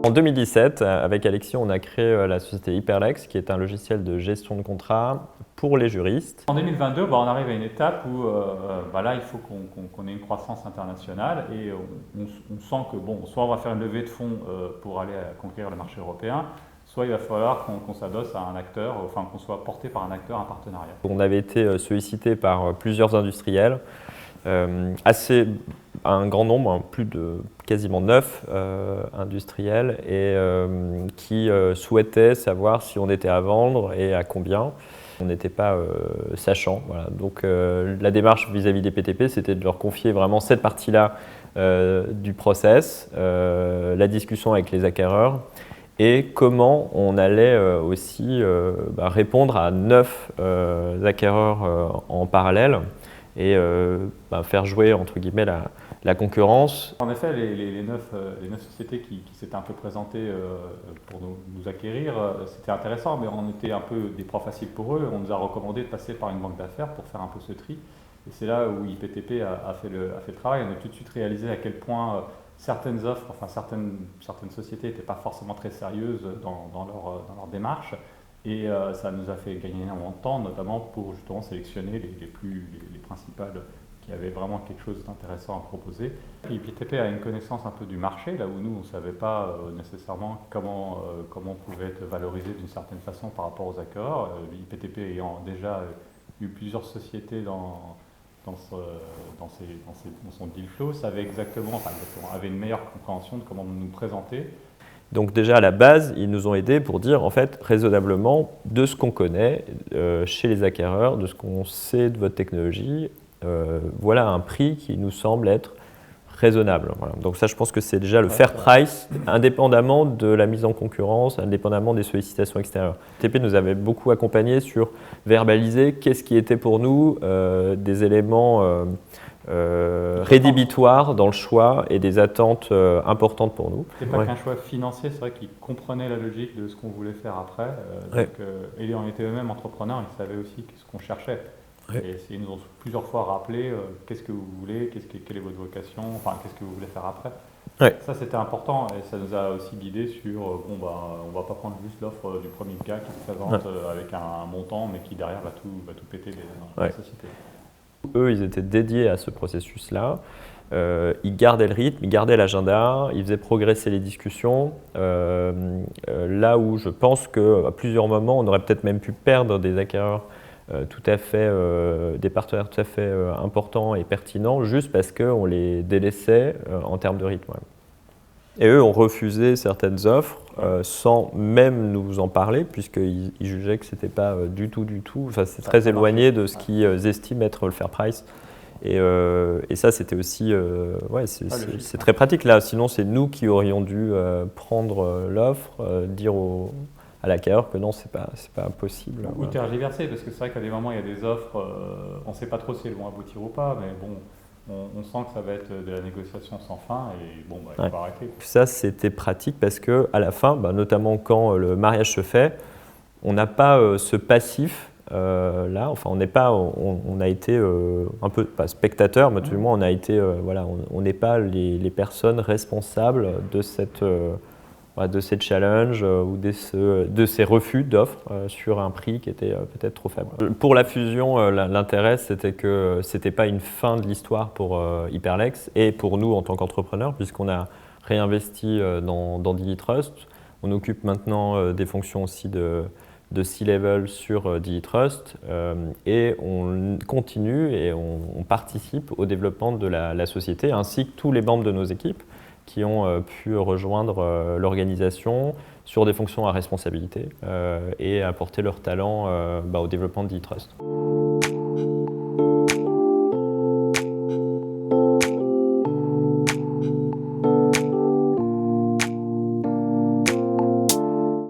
En 2017, avec Alexis, on a créé la société Hyperlex, qui est un logiciel de gestion de contrat pour les juristes. En 2022, on arrive à une étape où là, il faut qu'on ait une croissance internationale et on sent que soit on va faire une levée de fonds pour aller conquérir le marché européen, soit il va falloir qu'on s'adosse à un acteur, enfin qu'on soit porté par un acteur, un partenariat. On avait été sollicité par plusieurs industriels, un grand nombre, plus de quasiment 9 industriels, et qui souhaitaient savoir si on était à vendre et à combien. On n'était pas sachant. Voilà. Donc la démarche vis-à-vis des PTP, c'était de leur confier vraiment cette partie-là du process, la discussion avec les acquéreurs, et comment on allait aussi répondre à 9 acquéreurs en parallèle et faire jouer entre guillemets la concurrence. En effet, les 9 sociétés qui s'étaient un peu présentées pour nous acquérir, c'était intéressant, mais on était un peu des proies faciles pour eux. On nous a recommandé de passer par une banque d'affaires pour faire un peu ce tri. Et c'est là où IPTP a fait le travail. On a tout de suite réalisé à quel point certaines offres, enfin certaines sociétés n'étaient pas forcément très sérieuses dans leur démarche. Et ça nous a fait gagner énormément de temps, notamment pour justement sélectionner les principales qui avaient vraiment quelque chose d'intéressant à proposer. IPTP a une connaissance un peu du marché, là où nous, on ne savait pas nécessairement comment on pouvait être valorisé d'une certaine façon par rapport aux accords. IPTP ayant déjà eu plusieurs sociétés dans son deal flow, avait une meilleure compréhension de comment nous présenter. Donc déjà à la base, ils nous ont aidés pour dire en fait raisonnablement de ce qu'on connaît chez les acquéreurs, de ce qu'on sait de votre technologie, voilà un prix qui nous semble être raisonnable. Voilà. Donc ça, je pense que c'est déjà le fair price, indépendamment de la mise en concurrence, indépendamment des sollicitations extérieures. TP nous avait beaucoup accompagnés sur verbaliser qu'est-ce qui était pour nous des éléments rédhibitoires dans le choix et des attentes importantes pour nous. C'est pas qu'un choix financier, c'est vrai qu'ils comprenaient la logique de ce qu'on voulait faire après. Et on était eux-mêmes entrepreneurs, ils savaient aussi ce qu'on cherchait. Et ils nous ont plusieurs fois rappelé qu'est-ce que vous voulez, quelle est votre vocation, enfin qu'est-ce que vous voulez faire après. Ça c'était important et ça nous a aussi guidés sur on va pas prendre juste l'offre du premier gars qui se présente avec un montant mais qui derrière va tout péter dans la société. Eux, ils étaient dédiés à ce processus-là. Ils gardaient le rythme, ils gardaient l'agenda, ils faisaient progresser les discussions. Là où je pense qu'à plusieurs moments, on aurait peut-être même pu perdre des acquéreurs tout à fait, des partenaires tout à fait importants et pertinents, juste parce qu'on les délaissait en termes de rythme. Et eux ont refusé certaines offres sans même nous en parler, puisqu'ils jugeaient que ce n'était pas du tout, enfin c'est très éloigné de ce qu'ils estiment être le fair price. Et ça, c'était aussi, c'est très pratique là. Sinon, c'est nous qui aurions dû prendre l'offre, dire à l'acquéreur que non, c'est pas possible. Ou tergiverser, parce que c'est vrai qu'à des moments, il y a des offres, on ne sait pas trop si elles vont aboutir ou pas, mais bon, on sent que ça va être de la négociation sans fin, et il faut arrêter. Ça, c'était pratique parce qu'à la fin, notamment quand le mariage se fait, on n'a pas ce passif là, enfin on a été un peu, pas spectateur, mais tout du moins on a été, on n'est pas les personnes responsables de cette challenge ou de ces refus d'offres sur un prix qui était peut-être trop faible. Pour la fusion, l'intérêt c'était que c'était pas une fin de l'histoire pour Hyperlex et pour nous en tant qu'entrepreneurs, puisqu'on a réinvesti dans DigiTrust. On occupe maintenant des fonctions aussi de C-level sur DigiTrust et on continue et on participe au développement de la société ainsi que tous les membres de nos équipes qui ont pu rejoindre l'organisation sur des fonctions à responsabilité et apporter leur talent au développement de DigiTrust.